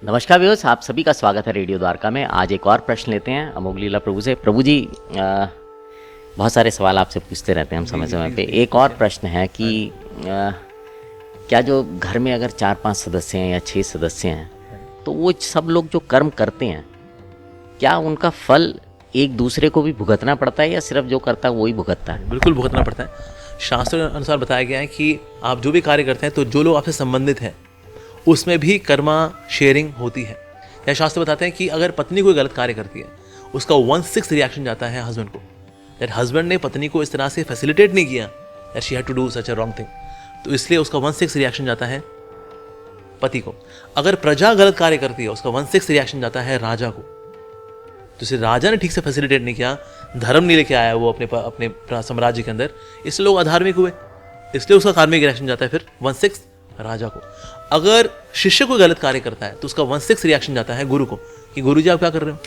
नमस्कार व्यूअर्स, आप सभी का स्वागत है रेडियो द्वारका में। आज एक और प्रश्न लेते हैं अमोघ लीला प्रभु से। प्रभु जी, बहुत सारे सवाल आपसे पूछते रहते हैं हम समय समय पे। एक और प्रश्न है कि क्या जो घर में अगर 4-5 सदस्य हैं या 6 सदस्य हैं, तो वो सब लोग जो कर्म करते हैं, क्या उनका फल एक दूसरे को भी भुगतना पड़ता है या सिर्फ जो करता है वही भुगतता है? बिल्कुल भुगतना पड़ता है। शास्त्र के अनुसार बताया गया है कि आप जो भी कार्य करते हैं तो जो लोग आपसे संबंधित हैं उसमें भी कर्मा शेयरिंग होती है। या शास्त्र बताते हैं कि अगर पत्नी कोई गलत कार्य करती है, उसका 1/6 रिएक्शन जाता है हस्बैंड को। दैट हस्बैंड ने पत्नी को इस तरह से फैसिलिटेट नहीं किया that she had to do such a wrong thing, तो इसलिए उसका 1/6 रिएक्शन जाता है पति को। अगर प्रजा गलत कार्य करती है, उसका 1/6 रिएक्शन जाता है राजा को। तो इसे राजा ने ठीक से फैसिलिटेट नहीं किया, धर्म नहीं लेके आया वो अपने साम्राज्य के अंदर, इसलिए लोग अधार्मिक हुए, इसलिए उसका कार्मिक रिएक्शन जाता है फिर 1/6 राजा को। अगर शिष्य कोई गलत कार्य करता है तो उसका 1/6 रिएक्शन जाता है गुरु को कि गुरु जी आप क्या कर रहे हो,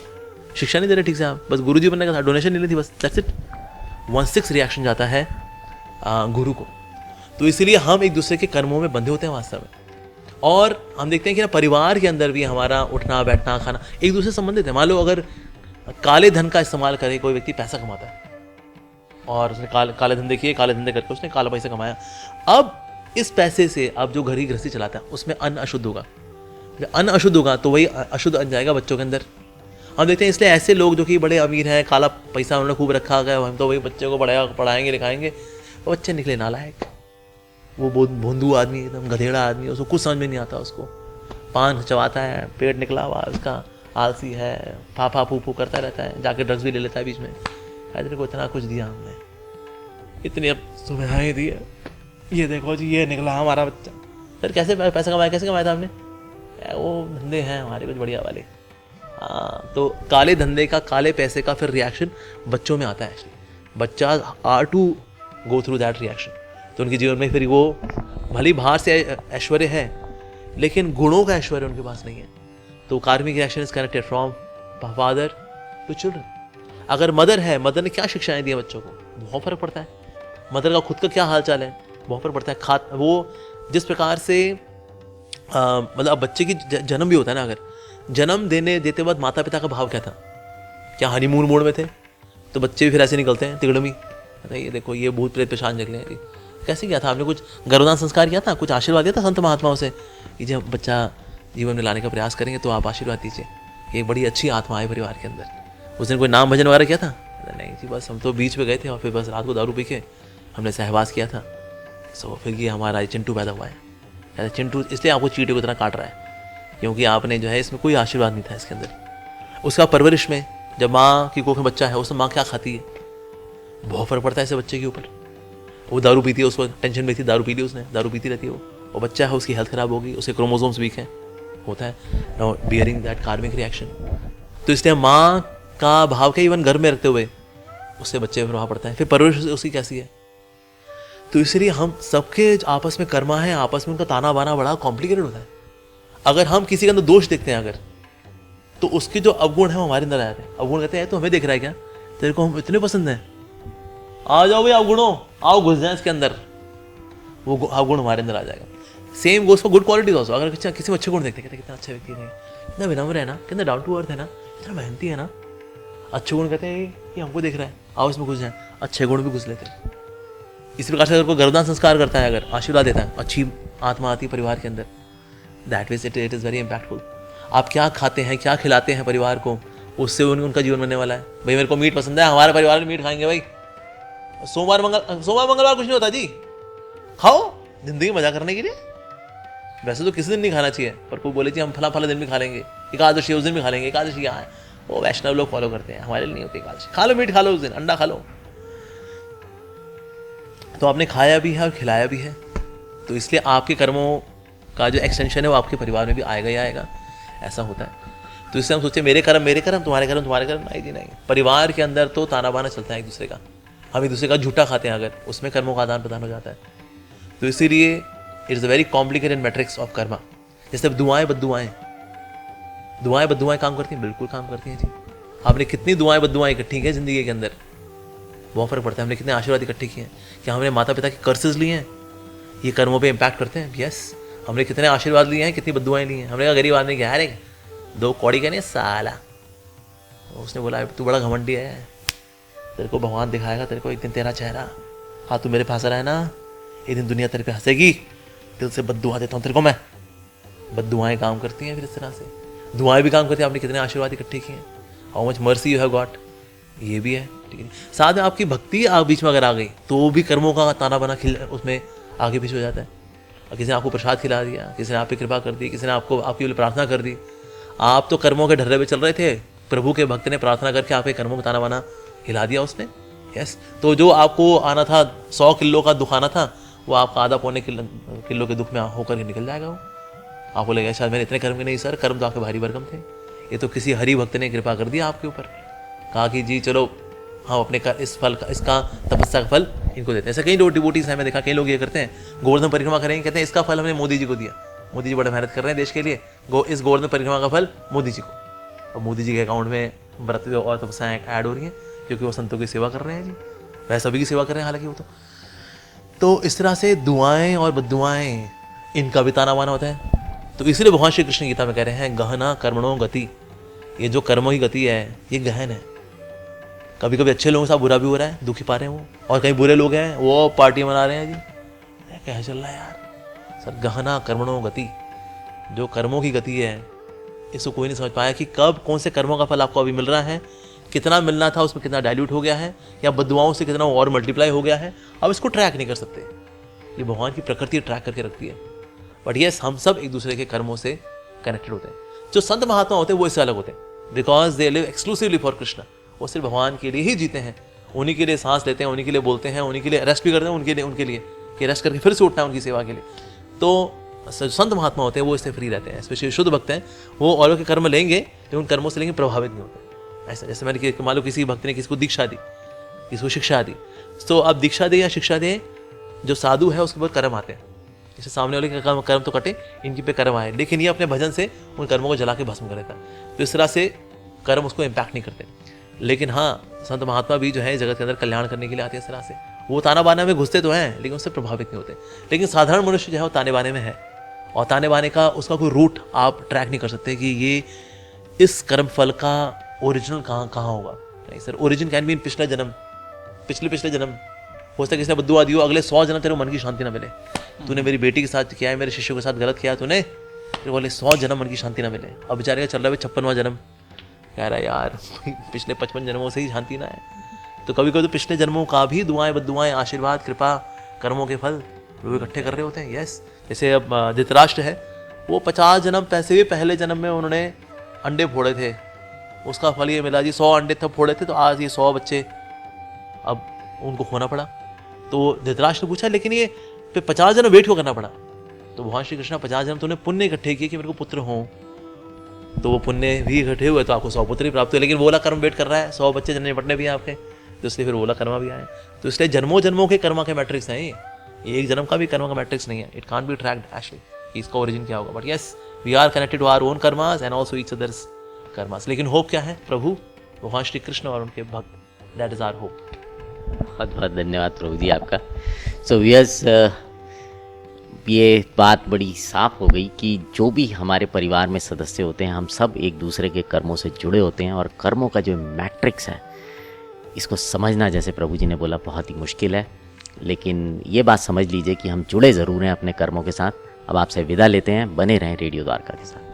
शिक्षा नहीं दे रहे ठीक से, आप बस गुरु जी बनने का था, डोनेशन नहीं लेती, बस दैट्स इट। 1/6 रिएक्शन जाता है गुरु को। तो इसीलिए हम एक दूसरे के कर्मों में बंधे होते हैं वास्तव में। और हम देखते हैं कि ना परिवार के अंदर भी हमारा उठना बैठना खाना एक दूसरे से संबंधित है। मान लो अगर काले धन का इस्तेमाल करे कोई व्यक्ति, पैसा कमाता है और उसने काले धंधे किए, काले धंधे करके उसने काला पैसा कमाया, अब इस पैसे से अब जो घर की गृहस्थी चलाता है उसमें अन्न अशुद्ध होगा। जब अन्न अशुद्ध होगा तो वही अशुद्ध अन्न जाएगा बच्चों के अंदर। हम देखते हैं इसलिए ऐसे लोग जो कि बड़े अमीर हैं, काला पैसा उन्होंने खूब रखा गया, हम तो वही बच्चे को पढ़ाएंगे लिखाएंगे, वो बच्चे निकले नालायक, वो बहुत भोंदू आदमी, एकदम गधेड़ा आदमी, उसको कुछ समझ में नहीं आता, उसको पान चबाता है, पेट निकला हुआ उसका, आलसी है, फाफा फूफू करता रहता है, जाके ड्रग्स भी ले लेता है बीच में। हैदर को इतना कुछ दिया हमने, इतनी अब सुविधाएं दी है, ये देखो जी ये निकला हमारा बच्चा। सर कैसे पैसा कमाया, कैसे कमाया था आपने? वो धंधे हैं हमारे कुछ बढ़िया वाले। हाँ, तो काले धंधे का, काले पैसे का फिर रिएक्शन बच्चों में आता है। एक्चुअली बच्चा are to go through that reaction. तो उनके जीवन में फिर वो भली बाहर से ऐश्वर्य है लेकिन गुणों का ऐश्वर्य उनके पास नहीं है। तो karmic reaction is connected from father to children. अगर मदर है, मदर ने क्या शिक्षाएं दी बच्चों को, बहुत फर्क पड़ता है। मदर का खुद का क्या हाल चाल है, बहुत फर्क पड़ता है। वो जिस प्रकार से मतलब अब बच्चे की जन्म भी होता है ना, अगर जन्म देते वक्त माता पिता का भाव क्या था, क्या हनीमून मोड में थे, तो बच्चे भी फिर ऐसे निकलते हैं तिगड़मी, ये देखो ये भूत प्रेत पेशान निकले हैं। कैसे किया था आपने, कुछ गर्भदान संस्कार किया था, कुछ आशीर्वाद दिया था संत महात्माओं से कि जब बच्चा जीवन में लाने का प्रयास करेंगे तो आप आशीर्वाद दीजिए, ये बड़ी अच्छी आत्मा है परिवार के अंदर। उस दिन कोई नाम भजन वगैरह किया था? नहीं जी, बस हम तो बीच में गए थे और फिर बस रात को दारू पी के हमने सहवास किया था। सो फिर ये हमारा चिंटू पैदा हुआ है। चिंटू इसलिए आपको चींटे को इतना काट रहा है क्योंकि आपने जो है इसमें कोई आशीर्वाद नहीं था इसके अंदर। उसका परवरिश में, जब माँ की कोख में बच्चा है, उसमें माँ क्या खाती है, बहुत फर्क पड़ता है ऐसे बच्चे के ऊपर। वो दारू पीती है, उसको टेंशन में थी, दारू पी ली उसने, दारू पीती रहती है वो बच्चा है, उसकी हेल्थ खराब होगी, उसके क्रोमोसोम्स वीक हैं, होता है नाउ बियरिंग दैट कार्मिक रिएक्शन। तो इसलिए माँ का भाव के इवन घर में रखते हुए उससे बच्चे पर प्रभाव पड़ता है। फिर परवरिश उसकी कैसी है, तो इसलिए हम सबके आपस में कर्मा है, आपस में उनका ताना बाना बड़ा कॉम्प्लिकेटेड होता है। अगर हम किसी के अंदर दोष देखते हैं अगर, तो उसके जो अवगुण है वो हमारे अंदर आ जाते हैं। अवगुण कहते हैं तो हमें देख रहा है क्या, तेरे को हम इतने पसंद हैं, आ जाओ भाई अवगुणों, आओ घुस जाए इसके अंदर, वो अवगुण हमारे अंदर आ जाएगा। Same goes for good qualities also. अगर किसी में अच्छे गुण देखते हैं, कितना अच्छा व्यक्ति है, कितना विनम्र है ना, कितना डाउन टू अर्थ है ना, कितना मेहनती है ना, अच्छे गुण कहते हैं कि हमको देख रहा है, आओ इसमें घुस जाए, अच्छे गुण भी घुस लेते हैं। इस प्रकार से अगर कोई गर्भदान संस्कार करता है, अगर आशीर्वाद देता है, अच्छी आत्मा आती है परिवार के अंदर, that means it is very impactful. आप क्या खाते हैं, क्या खिलाते हैं परिवार को, उससे उनका जीवन बनने वाला है। भाई मेरे को मीट पसंद है, हमारे परिवार में मीट खाएंगे भाई, सोमवार मंगलवार कुछ नहीं होता जी, खाओ जिंदगी मजा करने के लिए। वैसे तो किसी दिन नहीं खाना चाहिए, पर कोई बोले जी हम फला दिन भी खा लेंगे, एकादशी उस दिन भी खा लेंगे, एकादशी यहाँ है, वो वैष्णव लोग फॉलो करते हैं, हमारे लिए नहीं होती एकादशी। खा लो मीट, खा लो उस दिन, अंडा खा लो। तो आपने खाया भी है और खिलाया भी है, तो इसलिए आपके कर्मों का जो एक्सटेंशन है वो आपके परिवार में भी आएगा ही आएगा, ऐसा होता है। तो इससे हम सोचते हैं मेरे कर्म, तुम्हारे कर्म, नहीं जी नहीं। परिवार के अंदर तो ताना बाना चलता है एक दूसरे का, हम एक दूसरे का झूठा खाते हैं, अगर उसमें कर्मों का आदान प्रदान हो जाता है। तो इसीलिए it's a very complicated matrix of Karma. जैसे दुआएं बद्दुआएं काम करती हैं, बिल्कुल काम करती हैं जी। आपने कितनी दुआएं बद्दुआएं इकट्ठी की जिंदगी के अंदर, बहुत फर्क पड़ता है। हमने कितने आशीर्वाद इकट्ठे किए हैं, क्या हमने माता पिता के कर्सेज लिए हैं, ये कर्मों पे इम्पैक्ट करते हैं। यस, हमने कितने आशीर्वाद लिए हैं, कितनी बद्दुआएं ली हैं। हमने कहा गरीब आदमी क्या है, दो कौड़ी कहने साला। उसने बोला तू बड़ा घमंडी है, तेरे को भगवान दिखाएगा तेरे को एक दिन तेरा चेहरा। हाँ तू मेरे पास रहा है ना, एक दिन दुनिया तेरे पे हंसेगी। दिल से बद्दुआ देता हूँ तेरे को मैं। बद्दुआएं काम करती हैं फिर इस तरह से, दुआएं भी काम करती हैं। आपने कितने आशीर्वाद इकट्ठे किए हैं, how much mercy you have got, ये भी है। ठीक है, साथ में आपकी भक्ति आप बीच में अगर आ गई तो भी कर्मों का ताना बना उसमें आगे पीछे हो जाता है। किसी ने आपको प्रसाद खिला दिया, किसी ने आप पे कृपा कर दी, किसी ने आपको आपके लिए प्रार्थना कर दी। आप तो कर्मों के ढर्रे पे चल रहे थे, प्रभु के भक्त ने प्रार्थना करके आपके कर्मों का ताना बाना हिला दिया उसने। यस, तो जो आपको आना था 100 किलो का दुख आना था, वो आपका आधा पौने किलो के दुख में होकर के निकल जाएगा। वो आपको लगेगा शायद मैंने इतने कर्म के नहीं सर, कर्म तो आपके भारी भरकम थे। ये तो किसी हरि भक्त ने कृपा कर दिया आपके ऊपर, कहा कि जी चलो हम अपने इस फल का, इसका तपस्या का फल इनको देते हैं। ऐसा कई डिवोटीज हैं, मैं देखा कई लोग ये करते हैं, गोवर्धन परिक्रमा करेंगे, कहते हैं इसका फल हमने मोदी जी को दिया, मोदी जी बड़ा मेहनत कर रहे हैं देश के लिए, इस गोवर्धन परिक्रमा का फल मोदी जी को। और मोदी जी के अकाउंट में व्रत और तपस्याएं ऐड हो रही हैं क्योंकि वो संतों की सेवा कर रहे हैं जी, वह सभी की सेवा कर रहे हैं हालांकि वो तो इस तरह से दुआएं और बद्दुआएं इनका भी ताना बाना होता है। तो इसलिए भगवान श्री कृष्ण गीता में कह रहे हैं गहना कर्मणों गति, ये जो कर्मों की गति है ये गहन है। कभी कभी अच्छे लोगों के साथ बुरा भी हो रहा है, दुखी पा रहे हैं वो, और कहीं बुरे लोग हैं वो पार्टी मना रहे हैं जी, क्या चल रहा है यार। सर गहना कर्मणों गति, जो कर्मों की गति है इसको कोई नहीं समझ पाया कि कब कौन से कर्मों का फल आपको अभी मिल रहा है, कितना मिलना था उसमें कितना डाइल्यूट हो गया है, या बद्दुआओं से कितना और मल्टीप्लाई हो गया है। अब इसको ट्रैक नहीं कर सकते, ये भगवान की प्रकृति ट्रैक करके रखती है। बट यस, हम सब एक दूसरे के कर्मों से कनेक्टेड होते हैं। जो संत महात्मा होते हैं वो इससे अलग होते हैं, because they live exclusively for Krishna. वो सिर्फ भगवान के लिए ही जीते हैं, उन्हीं के लिए सांस लेते हैं, उन्हीं के लिए बोलते हैं, उन्हीं के लिए रेस्ट भी करते हैं, उनके लिए कि रेस्ट करके फिर से उठना है उनकी सेवा के लिए। तो संत महात्मा होते हैं वो इससे फ्री रहते हैं, स्पेशली शुद्ध भक्त हैं, वो औरों के कर्म लेंगे लेकिन उन कर्मों से लेंगे प्रभावित नहीं होते। ऐसा जैसे मैंने मान लो किसी भक्त ने किसी को दीक्षा दी, किसी को शिक्षा दी, तो अब दीक्षा दे या शिक्षा दे, जो साधु है उसके ऊपर कर्म आते हैं। जैसे सामने वाले के कर्म तो कटे, इनकी पे कर्म आए, लेकिन ये अपने भजन से उन कर्मों को जला के भस्म कर देता है। तो इस तरह से कर्म उसको इम्पैक्ट नहीं करते। लेकिन हाँ, संत महात्मा भी जो है जगत के अंदर कल्याण करने के लिए आते हैं। इस तरह से वो ताना बाना में घुसते तो हैं लेकिन उससे प्रभावित नहीं होते। लेकिन साधारण मनुष्य जो है वो ताने बाने में है, और ताने बाने का उसका कोई रूट आप ट्रैक नहीं कर सकते कि ये इस कर्म फल का ओरिजिनल कहाँ होगा। नहीं sir, origin can be in पिछला जन्म, पिछले जन्म। हो सकता है किसी ने बद्दुआ दियो, अगले 100 जन्म तेरे मन की शांति ना मिले। तूने मेरी बेटी के साथ किया है, मेरे शिष्यों के साथ गलत किया तूने, फिर बोले 100 जन्म मन की शांति ना मिले। अब बेचारे का चल रहा है 56वां जन्म, कह रहा है यार पिछले 55 जन्मों से ही शांति ना है। तो कभी कभी तो पिछले जन्मों का भी दुआएं बद्दुआएं, आशीर्वाद, कृपा, कर्मों के फल वो इकट्ठे कर रहे होते हैं। यस, जैसे अब धृतराष्ट्र है, वो 50 जन्म पैसे भी पहले जन्म में उन्होंने अंडे फोड़े थे, उसका फल ये मिला जी, 100 अंडे तब फोड़े थे तो आज ये 100 बच्चे अब उनको खोना पड़ा। तो धृतराष्ट्र ने पूछा लेकिन ये 50 जन्म वेट क्यों करना पड़ा? तो भगवान श्री कृष्ण 50 जन्म तूने पुण्य इकट्ठे किए कि मेरे को पुत्र हों, तो वो पुण्य भी इकट्ठे हुए तो आपको 100 पुत्र ही प्राप्त हुए। लेकिन वो वाला कर्म वेट कर रहा है, 100 बच्चे जन्म निपटने भी हैं आपके, तो इसलिए फिर वो वाला कर्मा भी आए। तो इसलिए जन्मों जन्मों के कर्मा के मैट्रिक्स हैं ये एक जन्म का भी कर्मा का मैट्रिक्स नहीं है। It can't be tracked actually इसका ओरिजिन क्या होगा। But yes, we are connected to our own karmas and also each other's karmas. लेकिन होप क्या है? प्रभु भगवान श्री कृष्ण और उनके भक्त, दैट इज आवर होप। बहुत बहुत धन्यवाद प्रभु जी आपका। सो वियर्स, ये बात बड़ी साफ हो गई कि जो भी हमारे परिवार में सदस्य होते हैं, हम सब एक दूसरे के कर्मों से जुड़े होते हैं, और कर्मों का जो मैट्रिक्स है इसको समझना, जैसे प्रभु जी ने बोला, बहुत ही मुश्किल है। लेकिन ये बात समझ लीजिए कि हम जुड़े ज़रूर हैं अपने कर्मों के साथ। अब आपसे विदा लेते हैं, बने रहें रेडियो द्वारका के साथ।